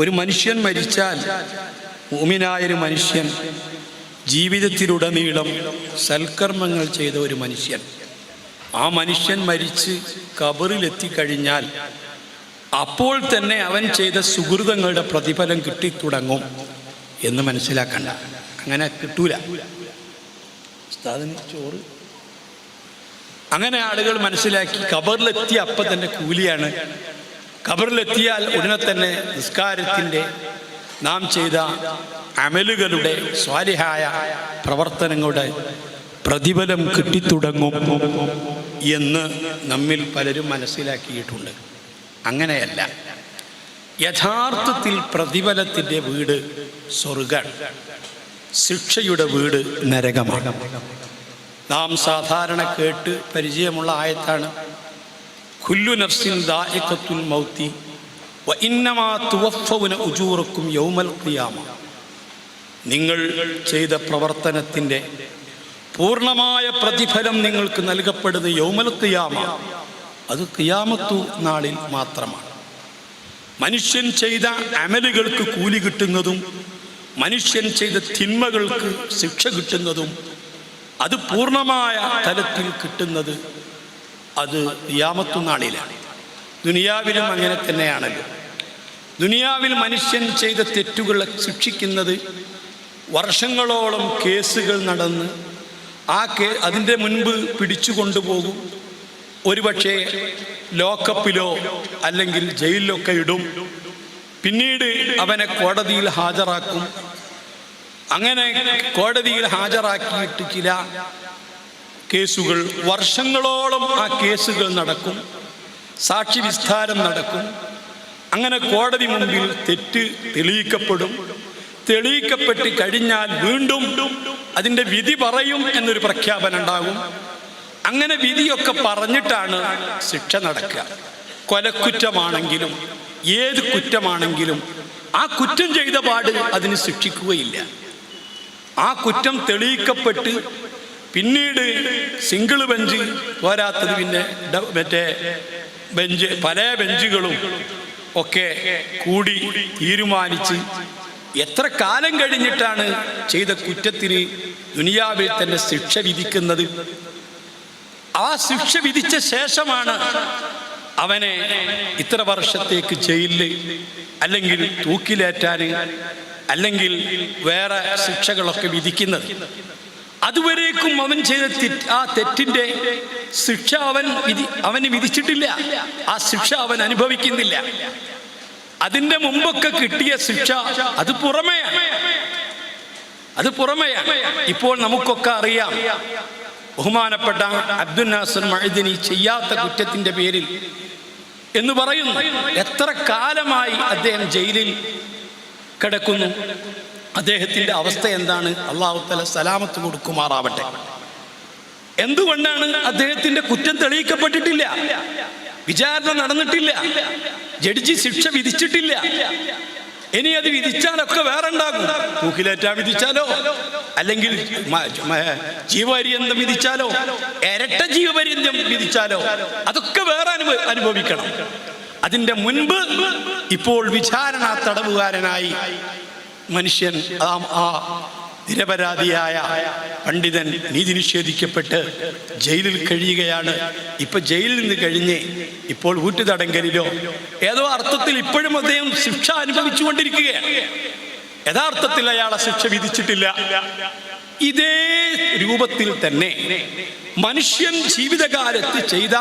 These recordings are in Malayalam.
ഒരു മനുഷ്യൻ മരിച്ചാൽ, മുഅ്മിനായൊരു മനുഷ്യൻ, ജീവിതത്തിലുടനീളം സൽക്കർമ്മങ്ങൾ ചെയ്ത ഒരു മനുഷ്യൻ, ആ മനുഷ്യൻ മരിച്ച് ഖബറിലെത്തിക്കഴിഞ്ഞാൽ അപ്പോൾ തന്നെ അവൻ ചെയ്ത സുഹൃതങ്ങളുടെ പ്രതിഫലം കിട്ടിത്തുടങ്ങും എന്ന് മനസ്സിലാക്കണ്ട. അങ്ങനെ കിട്ടൂല. ചോറ് അങ്ങനെ ആളുകൾ മനസ്സിലാക്കി ഖബറിലെത്തിയ അപ്പം തന്നെ കൂലിയാണ്. ഖബറിലെത്തിയാൽ ഉടനെ തന്നെ നിസ്കാരത്തിൻ്റെ, നാം ചെയ്ത അമലുകളുടെ, സ്വാലിഹായ പ്രവർത്തനങ്ങളുടെ പ്രതിഫലം കിട്ടിത്തുടങ്ങും എന്ന് നമ്മിൽ പലരും മനസ്സിലാക്കിയിട്ടുണ്ട്. അങ്ങനെയല്ല. യഥാർത്ഥത്തിൽ പ്രതിഫലത്തിൻ്റെ വീട് സ്വർഗ്ഗം, ശിക്ഷയുടെ വീട് നരകമാണ്. നാം സാധാരണ കേട്ട് പരിചയമുള്ള ആയത്താണ് കുല്ലു നഫ്സിൻ ദാഇഖത്തുൽ മൗതി വ ഇന്നമാ തുവഫൗന ഉജൂറക്കും യൗമൽ ഖിയാമ. നിങ്ങൾ ചെയ്ത പ്രവർത്തനത്തിൻ്റെ പൂർണ്ണമായ പ്രതിഫലം നിങ്ങൾക്ക് നൽകപ്പെടുന്നത് യൗമൽ ഖിയാമ, അത് ഖിയാമത്തു നാളിൽ മാത്രമാണ്. മനുഷ്യൻ ചെയ്ത അമലുകൾക്ക് കൂലി കിട്ടുന്നതും മനുഷ്യൻ ചെയ്ത തിന്മകൾക്ക് ശിക്ഷ കിട്ടുന്നതും അത് പൂർണ്ണമായ തലത്തിൽ കിട്ടുന്നത് അത് ഖിയാമത്തു നാളിലാണ്. ദുനിയാവിലും അങ്ങനെ തന്നെയാണല്ലോ. ദുനിയാവിൽ മനുഷ്യൻ ചെയ്ത തെറ്റുകളെ ശിക്ഷിക്കുന്നത് വർഷങ്ങളോളം കേസുകൾ നടന്ന് അതിൻ്റെ മുൻപ് പിടിച്ചു കൊണ്ടുപോകും. ഒരുപക്ഷെ ലോക്കപ്പിലോ അല്ലെങ്കിൽ ജയിലിലൊക്കെ ഇടും. പിന്നീട് അവനെ കോടതിയിൽ ഹാജരാക്കും. അങ്ങനെ കോടതിയിൽ ഹാജരാക്കിയിട്ട് ചില കേസുകൾ വർഷങ്ങളോളം ആ കേസുകൾ നടക്കും, സാക്ഷി വിസ്താരം നടക്കും. അങ്ങനെ കോടതി മുമ്പിൽ തെറ്റ് തെളിയിക്കപ്പെട്ട് കഴിഞ്ഞാൽ വീണ്ടും അതിൻ്റെ വിധി പറയും എന്നൊരു പ്രഖ്യാപനം ഉണ്ടാകും. അങ്ങനെ വിധിയൊക്കെ പറഞ്ഞിട്ടാണ് ശിക്ഷ നടക്കുക. കൊലക്കുറ്റമാണെങ്കിലും ഏത് കുറ്റമാണെങ്കിലും ആ കുറ്റം ചെയ്ത പാട് അതിന് ശിക്ഷിക്കുകയില്ല. ആ കുറ്റം തെളിയിക്കപ്പെട്ട് പിന്നീട് സിംഗിൾ ബെഞ്ച് പോരാത്തത് പിന്നെ മറ്റേ ബെഞ്ച്, പല ബെഞ്ചുകളും ഒക്കെ കൂടി തീരുമാനിച്ച് എത്ര കാലം കഴിഞ്ഞിട്ടാണ് ചെയ്ത കുറ്റത്തിന് ദുനിയാവിൽ തന്നെ ശിക്ഷ വിധിക്കുന്നത്. ആ ശിക്ഷ വിധിച്ച ശേഷമാണ് അവനെ ഇത്ര വർഷത്തേക്ക് ജയിലിൽ അല്ലെങ്കിൽ തൂക്കിലേറ്റാൻ അല്ലെങ്കിൽ വേറെ ശിക്ഷകളൊക്കെ വിധിക്കുന്നത്. അതുവരേക്കും അവൻ ചെയ്ത ആ തെറ്റിൻ്റെ ശിക്ഷ അവന് വിധിച്ചിട്ടില്ല. ആ ശിക്ഷ അവൻ അനുഭവിക്കുന്നില്ല. അതിൻ്റെ മുമ്പൊക്കെ കിട്ടിയ ശിക്ഷ അത് പുറമെയാണ്. ഇപ്പോൾ നമുക്കൊക്കെ അറിയാം, ബഹുമാനപ്പെട്ട അബ്ദുൽ നാസർ മഅ്ദനി ചെയ്യാത്ത കുറ്റത്തിൻ്റെ പേരിൽ എന്ന് പറയുന്നു. എത്ര കാലമായി അദ്ദേഹം ജയിലിൽ കിടക്കുന്നു. അദ്ദേഹത്തിൻ്റെ അവസ്ഥ എന്താണ്? അല്ലാഹു തആല സലാമത്ത് കൊടുക്കുമാറാവട്ടെ. എന്തുകൊണ്ടാണ്? അദ്ദേഹത്തിൻ്റെ കുറ്റം തെളിയിക്കപ്പെട്ടിട്ടില്ല, വിചാരണ നടന്നിട്ടില്ല, ജഡ്ജി ശിക്ഷ വിധിച്ചിട്ടില്ല. ഇനി അത് വിധിച്ചാലൊക്കെ വേറെ ഉണ്ടാകും. തൂക്കിലേറ്റാൻ വിധിച്ചാലോ അല്ലെങ്കിൽ ജീവപര്യന്തം വിധിച്ചാലോ ഇരട്ട ജീവപര്യന്തം വിധിച്ചാലോ അതൊക്കെ വേറെ അനുഭവിക്കണം. അതിൻ്റെ മുൻപ് ഇപ്പോൾ വിചാരണ തടവുകാരനായി മനുഷ്യൻ, ആ നിരപരാധിയായ പണ്ഡിതൻ നീതി നിഷേധിക്കപ്പെട്ട് ജയിലിൽ കഴിയുകയാണ്. ഇപ്പൊ ജയിലിൽ നിന്ന് കഴിഞ്ഞ് ഇപ്പോൾ വീട്ടുതടങ്കലിലോ ഏതോ അർത്ഥത്തിൽ ഇപ്പോഴും അദ്ദേഹം ശിക്ഷ അനുഭവിച്ചുകൊണ്ടിരിക്കുകയാണ്. യഥാർത്ഥത്തിൽ അയാളെ ശിക്ഷ വിധിച്ചിട്ടില്ല. ഇതേ രൂപത്തിൽ തന്നെ മനുഷ്യൻ ജീവിതകാലത്ത് ചെയ്ത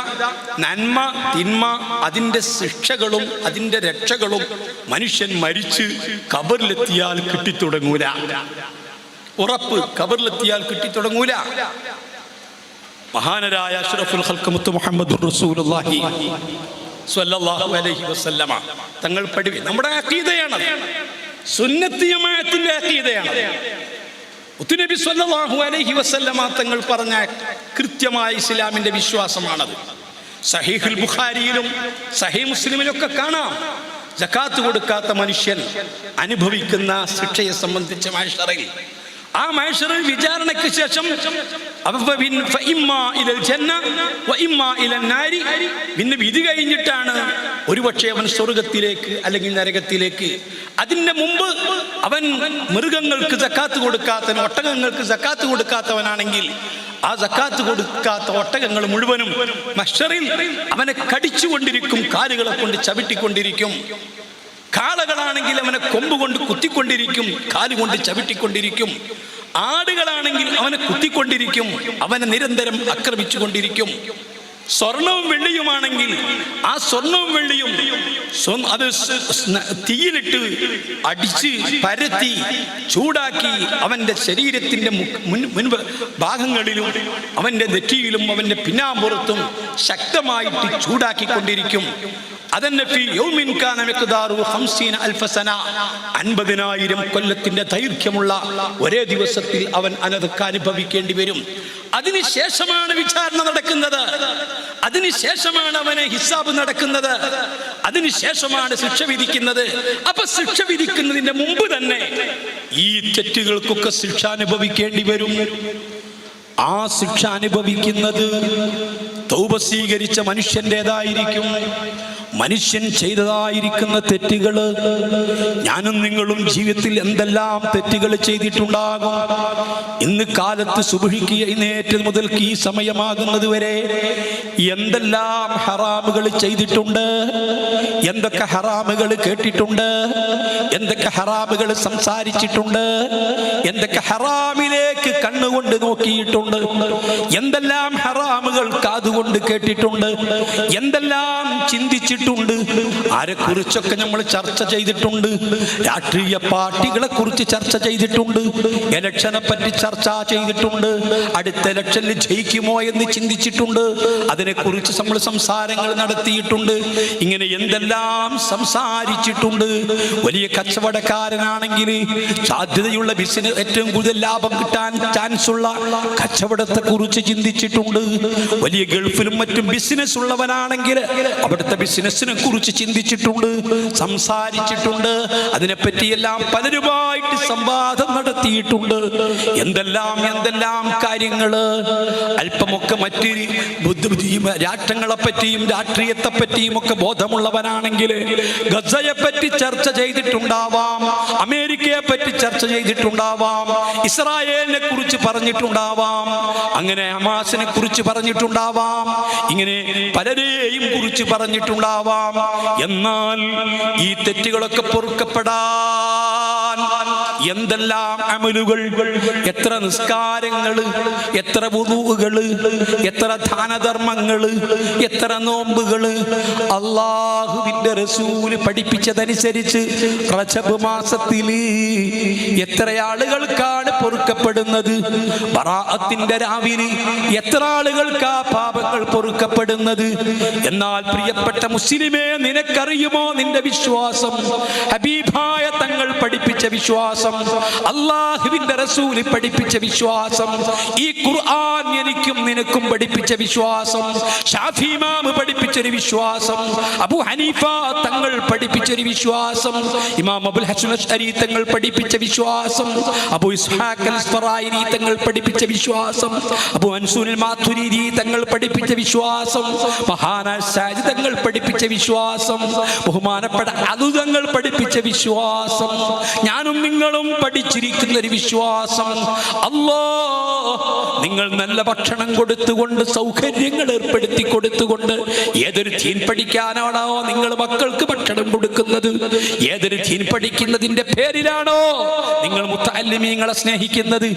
നന്മ തിന്മ അതിൻ്റെ ശിക്ഷകളും അതിൻ്റെ രക്ഷകളും മനുഷ്യൻ മരിച്ച് ഖബറിലെത്തിയാൽ കിട്ടിത്തുടങ്ങൂല. ഉറപ്പ്, ഖബറിലെത്തിയാൽ കിട്ടിത്തുടങ്ങൂല. മഹാനരായ അഷ്റഫുൽ ഖൽഖ് മുത്ത് മുഹമ്മദുർ റസൂലുള്ളാഹി സ്വല്ലല്ലാഹു അലൈഹി വസല്ലമ തങ്ങൾ നമ്മുടെ അഖീദയാണ്, സുന്നത്തി ജമാഅത്തിന്റെ അഖീദയാണ്. മുത്തുനബി സ്വല്ലല്ലാഹു അലൈഹി വസല്ലമ തങ്ങൾ പറഞ്ഞ കൃത്യമായ ഇസ്ലാമിന്റെ വിശ്വാസമാണത്. സഹീഹുൽ ബുഖാരിയിലും സഹീഹ് മുസ്ലിമിലൊക്കെ കാണാം സകാത്ത് കൊടുക്കാത്ത മനുഷ്യൻ അനുഭവിക്കുന്ന ശിക്ഷയെ സംബന്ധിച്ച മഹ്ശറിൽ ആ മഹ്ശറിൽ വിചാരണയ്ക്ക് ശേഷം പിന്നെ വിധി കഴിഞ്ഞിട്ടാണ് ഒരുപക്ഷെ അവൻ സ്വർഗത്തിലേക്ക് അല്ലെങ്കിൽ നരകത്തിലേക്ക്. അതിന്റെ മുമ്പ് അവൻ മൃഗങ്ങൾക്ക് സക്കാത്ത് കൊടുക്കാത്തവൻ, ഒട്ടകങ്ങൾക്ക് സക്കാത്ത് കൊടുക്കാത്തവനാണെങ്കിൽ ആ സക്കാത്ത് കൊടുക്കാത്ത ഒട്ടകങ്ങൾ മുഴുവനും മഹ്ശറിൽ അവനെ കടിച്ചുകൊണ്ടിരിക്കും, കാലുകളെ കൊണ്ട് ചവിട്ടിക്കൊണ്ടിരിക്കും. കാളകളാണെങ്കിൽ അവനെ കൊമ്പ് കൊണ്ട് കുത്തിക്കൊണ്ടിരിക്കും, കാലുകൊണ്ട് ചവിട്ടിക്കൊണ്ടിരിക്കും. ആടുകളാണെങ്കിൽ അവനെ കുത്തിക്കൊണ്ടിരിക്കും, അവനെ നിരന്തരം ആക്രമിച്ചു കൊണ്ടിരിക്കും. സ്വർണവും വെള്ളിയുമാണെങ്കിൽ ആ സ്വർണവും വെള്ളിയും അത് തീയിലിട്ട് അടിച്ച് പരത്തി ചൂടാക്കി അവന്റെ ശരീരത്തിന്റെ മുൻപ് ഭാഗങ്ങളിലും അവന്റെ നെറ്റിയിലും അവന്റെ പിന്നാമ്പുറത്തും ശക്തമായിട്ട് ചൂടാക്കിക്കൊണ്ടിരിക്കും. 50,000 കൊല്ലത്തിന്റെ ദൈർഘ്യമുള്ള ഒരേ ദിവസത്തിൽ അവൻ അനതൊക്കെ അനുഭവിക്കേണ്ടി വരും. അതിനുശേഷമാണ് വിചാരണ നടക്കുന്നത്, അതിനുശേഷമാണ് അവനെ ഹിസാബ് നടക്കുന്നത്, അതിനുശേഷമാണ് ശിക്ഷ വിധിക്കുന്നത്. അപ്പൊ ശിക്ഷ വിധിക്കുന്നതിന്റെ മുമ്പ് തന്നെ ഈ തെറ്റുകൾക്കൊക്കെ ശിക്ഷ അനുഭവിക്കേണ്ടി വരും. ആ ശിക്ഷ അനുഭവിക്കുന്നത് തൗബ സ്വീകരിച്ച മനുഷ്യൻ്റെതായിരിക്കും. മനുഷ്യൻ ചെയ്തതായിരിക്കുന്ന തെറ്റുകള്, ഞാനും നിങ്ങളും ജീവിതത്തിൽ എന്തെല്ലാം തെറ്റുകൾ ചെയ്തിട്ടുണ്ടാകും. ഇന്ന് കാലത്ത് സുബ്ഹിക്ക് എഴുന്നേറ്റത് മുതൽക്ക് ഈ സമയമാകുന്നത് വരെ എന്തെല്ലാം ഹറാമുകൾ ചെയ്തിട്ടുണ്ട്, എന്തൊക്കെ ഹറാമുകൾ കേട്ടിട്ടുണ്ട്, എന്തൊക്കെ ഹറാമുകൾ സംസാരിച്ചിട്ടുണ്ട്, എന്തൊക്കെ ഹറാമിലേക്ക് കണ്ണുകൊണ്ട് നോക്കിയിട്ടുണ്ട്, എന്തെല്ലാം ഹറാമുകൾ കാതുകൊണ്ട് കേട്ടിട്ടുണ്ട്, എന്തെല്ലാം ചിന്തിച്ചിട്ടുണ്ട്. ആരെക്കുറിച്ചൊക്കെ നമ്മൾ ചർച്ച ചെയ്തിട്ടുണ്ട്. രാഷ്ട്രീയ പാർട്ടികളെ കുറിച്ച് ചർച്ച ചെയ്തിട്ടുണ്ട്, ഇലക്ഷനെ പറ്റി ചർച്ച ചെയ്തിട്ടുണ്ട്, അടുത്ത ഇലക്ഷനിൽ ജയിക്കുമോ എന്ന് ചിന്തിച്ചിട്ടുണ്ട്, അതിനെക്കുറിച്ച് നമ്മൾ സംസാരങ്ങൾ നടത്തിയിട്ടുണ്ട്. ഇങ്ങനെ എന്തെല്ലാം സംസാരിച്ചിട്ടുണ്ട്. വലിയ കച്ചവടക്കാരനാണെങ്കിൽ സാധ്യതയുള്ള ബിസിനസ്, ഏറ്റവും കൂടുതൽ ലാഭം കിട്ടാൻ ചാൻസ് ഉള്ള കച്ചവടത്തെ കുറിച്ച് ചിന്തിച്ചിട്ടുണ്ട്. വലിയ ഗൾഫിലും മറ്റും ബിസിനസ് ഉള്ളവനാണെങ്കിൽ അവിടുത്തെ ബിസിനസിനെ കുറിച്ച് ചിന്തിച്ചിട്ടുണ്ട്, സംസാരിച്ചിട്ടുണ്ട്. അതിനെപ്പറ്റിയെല്ലാം പലരുമായിട്ട് സംവാദം നടത്തിയിട്ടുണ്ട്. എന്തെല്ലാം കാര്യങ്ങള്. അല്പമൊക്കെ മറ്റ് രാഷ്ട്രങ്ങളെ പറ്റിയും രാഷ്ട്രീയത്തെ പറ്റിയും ഒക്കെ ബോധമുള്ളവനാണെങ്കിൽ ഗസയെ പറ്റി ചർച്ച ചെയ്തിട്ടുണ്ടാവാം, അമേരിക്കയെ പറ്റി ചർച്ച ചെയ്തിട്ടുണ്ടാവാം, ഇസ്രായേലിനെ കുറിച്ച് പറഞ്ഞിട്ടുണ്ടാവാം, അങ്ങനെ ഹമാസിനെ കുറിച്ച് പറഞ്ഞിട്ടുണ്ടാവാം, ഇങ്ങനെ പലരെയും കുറിച്ച് പറഞ്ഞിട്ടുണ്ടാവാം. എന്നാൽ ഈ തെറ്റുകളൊക്കെ പൊറുക്കപ്പെടാൻ എന്തെല്ലാം അമലുകൾ, എത്ര നിസ്കാരങ്ങള്, എത്ര വുദൂകള്, എത്ര ദാനധർമ്മങ്ങള്, എത്ര നോമ്പുകള്. അല്ലാഹുവിന്റെ റസൂല് പഠിപ്പിച്ചതനുസരിച്ച് റജബ് മാസത്തില് എത്ര ആളുകൾക്കാണ് പൊറുക്കപ്പെടുന്നത്, ബറാഅത്തിന്റെ രാവിലെ എത്ര ആളുകൾക്കാ പാപങ്ങൾ പൊറുക്കപ്പെടുന്നത്. എന്നാൽ പ്രിയപ്പെട്ട മുസ്ലിമേ, നിനക്കറിയുമോ നിന്റെ വിശ്വാസം, ഹബീബായ തങ്ങൾ പഠിപ്പിച്ച വിശ്വാസം, അല്ലാഹുവിന്റെ റസൂല് പഠിപ്പിച്ച വിശ്വാസം, ഈ ഖുർആൻ എനിക്കും നിനക്കും പഠിപ്പിച്ച വിശ്വാസം, ഷാഫി ഇമാം പഠിപ്പിച്ചൊരു വിശ്വാസം, അബൂ ഹനീഫ തങ്ങൾ പഠിപ്പിച്ചൊരു വിശ്വാസം, ഇമാം അബുൽ ഹസൻ അശ്അരി തങ്ങൾ പഠിപ്പിച്ച വിശ്വാസം, അബൂ ഇസ്ഹാഖ് അൽ-ഇസ്ഫറായിനി തങ്ങൾ പഠിപ്പിച്ച വിശ്വാസം, അബൂ മൻസൂർ അൽ-മാതുരിദി തങ്ങൾ പഠിപ്പിച്ച വിശ്വാസം, മഹാനായ സാജി തങ്ങൾ പഠിപ്പിച്ച വിശ്വാസം, ബഹുമാനപ്പെട്ട അദു തങ്ങൾ പഠിപ്പിച്ച വിശ്വാസം, ഞാനും നിങ്ങളും പഠിച്ചിരിക്കുന്ന ഒരു വിശ്വാസം. നിങ്ങൾ നല്ല ഭക്ഷണം കൊടുത്തുകൊണ്ട്, സൗകര്യങ്ങൾ ഏർപ്പെടുത്തി കൊടുത്തുകൊണ്ട്, ഏതൊരു ദീൻ പഠിക്കാനാണോ നിങ്ങൾ മക്കൾക്ക് ഭക്ഷണം കൊടുക്കുന്നത്, ഏതൊരു ദീൻ പഠിക്കുന്നതിന്റെ പേരിലാണോ നിങ്ങൾ മുത്തഅല്ലിമീങ്ങളെ സ്നേഹിക്കുന്നത്,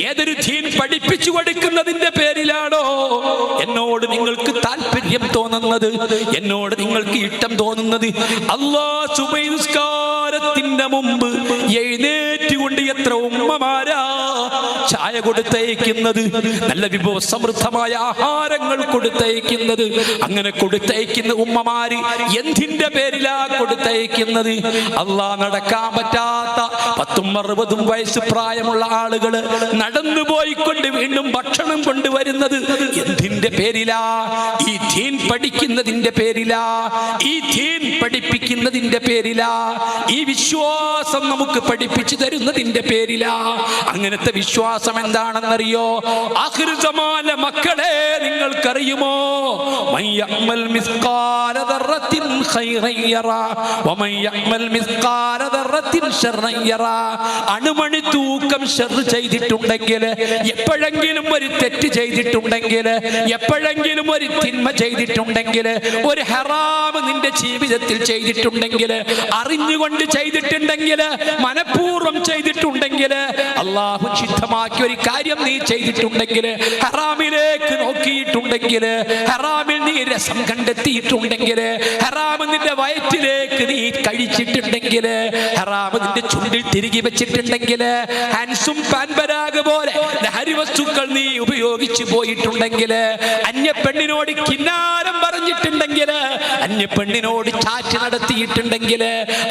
ഏതൊരു ദീൻ പഠിപ്പിച്ചു കൊടുക്കുന്നതിന്റെ പേരിലാണോ എന്നോട് നിങ്ങൾക്ക് താല്പര്യം തോന്നുന്നത്, എന്നോട് നിങ്ങൾക്ക് ഇഷ്ടം തോന്നുന്നത്. അല്ലാഹ് സുബഹി നിസ്കാരത്തിന്റെ മുമ്പ് എഴുന്നേറ്റുകൊണ്ട് എത്ര ഉമ്മമാരാ ചായ കൊടുത്തയക്കുന്നത്, നല്ല വിഭവ സമൃദ്ധമായ ആഹാരങ്ങൾ കൊടുത്തയക്കുന്നത്. അങ്ങനെ കൊടുത്തയക്കുന്ന ഉമ്മമാര് എന്തിന്റെ പേരിലാ കൊടുത്തയക്കുന്നത്? അല്ലാഹ് നടക്കാൻ പറ്റാത്ത 10-60 വയസ്സ് പ്രായമുള്ള ആളുകള് നടന്നു പോയിക്കൊണ്ട് വീണ്ടും ഭക്ഷണം കൊണ്ടുവരുന്നത് എന്തിന്റെ പേരിലാ? ഈ ദീൻ പഠിക്കുന്നതിന്റെ പേരിലാ, ഈ ദീൻ പഠിപ്പിക്കുന്നതിന്റെ പേരിലാ, ഈ വിശ്വാസം നമുക്ക് പഠിപ്പിച്ചു തരുന്നതിന്റെ പേരിലാ. അങ്ങനത്തെ വിശ്വാസം എന്താണെന്നറിയോ? ആഖിർ സമാന മക്കളെ, നിങ്ങൾക്കറിയുമോ? മൻ യഅമൽ മിസ്ഖാല ദർറത്തിൻ ഖൈറൻ യറാ വമൻ യഅമൽ മിസ്ഖാല ദർറത്തിൻ ശർറൻ യറാ. അണുമണി തൂക്കം ശർറ് ചെയ്തിട്ടുണ്ടെങ്കിൽ, എപ്പോഴെങ്കിലും ഒരു തെറ്റ് ചെയ്തിട്ടുണ്ടെങ്കിൽ, എപ്പോഴെങ്കിലും ഒരു തിന്മ ചെയ്തിട്ടുണ്ടെങ്കിൽ, ഒരു ഹറാം നിന്റെ ജീവിതത്തിൽ ചെയ്തിട്ടുണ്ടെങ്കിൽ, അറിഞ്ഞുകൊണ്ട് ചെയ്തിട്ടുണ്ടെങ്കിൽ, മനഃപൂർവ്വം ചെയ്തിട്ടുണ്ടെങ്കിൽ, അള്ളാഹു നിഷിദ്ധമാക്കിയ ഒരു കാര്യം നീ ചെയ്തിട്ടുണ്ടെങ്കിൽ, ഹറാമിലേക്ക് നോക്കിയിട്ടുണ്ടെങ്കിൽ, ഹറാമിൽ നീ രസം കണ്ടെത്തിയിട്ടുണ്ടെങ്കിൽ, ഹറാം നിന്റെ വയറ്റിലേക്ക് നീ കഴിച്ചിട്ടുണ്ടെങ്കിൽ, ഹറാം നിന്റെ ചുണ്ടിൽ തിരികെ വെച്ചിട്ടുണ്ടെങ്കിൽ, ഹാൻസും പാൻപരാഗ് പോലെ ലഹരി വസ്തുക്കൾ നീ ഉപയോഗിച്ചു പോയിട്ടുണ്ടെങ്കിൽ, അന്യ പെണ്ണിനോട് കിന്നാരം പറഞ്ഞിട്ടുണ്ടെങ്കിൽ, അന്യ പെണ്ണിനോട് ചാറ്റ് നടത്തിയിട്ടുണ്ടെങ്കിൽ,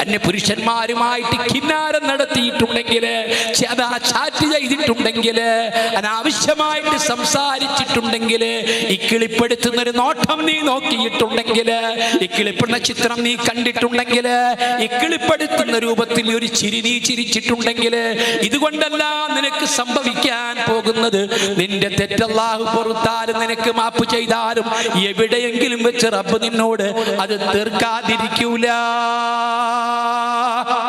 അന്യ പുരുഷന്മാരുമായിട്ട് കിന്നാരം നടത്തിയിട്ടുണ്ടെങ്കിൽ, ചാറ്റ് ചെയ്തിട്ടുണ്ടെങ്കിൽ, അനാവശ്യമായിട്ട് സംസാരിച്ചിട്ടുണ്ടെങ്കിൽ, ഇക്കിളിപ്പെടുത്തുന്ന ഒരു നോട്ടം നീ നോക്കിയിട്ടുണ്ടെങ്കിൽ, ഇക്കിളിപ്പെടുന്ന ചിത്രം നീ കണ്ടിട്ടുണ്ടെങ്കിൽ, ഇക്കിളിപ്പെടുത്തുന്ന രൂപത്തിൽ ഒരു ചിരി നീ ചിരിച്ചിട്ടുണ്ടെങ്കിൽ, ഇതുകൊണ്ടല്ല നിനക്ക് സംഭവിക്കാൻ പോകുന്നത്. നിന്റെ തെറ്റല്ലാഹു പൊറുത്താലും നിനക്ക് മാപ്പ് ചെയ്താലും എവിടെയെങ്കിലും വെച്ച് റബ്ബ് നിന്നോട് അത് തീർക്കാതിരിക്കൂല.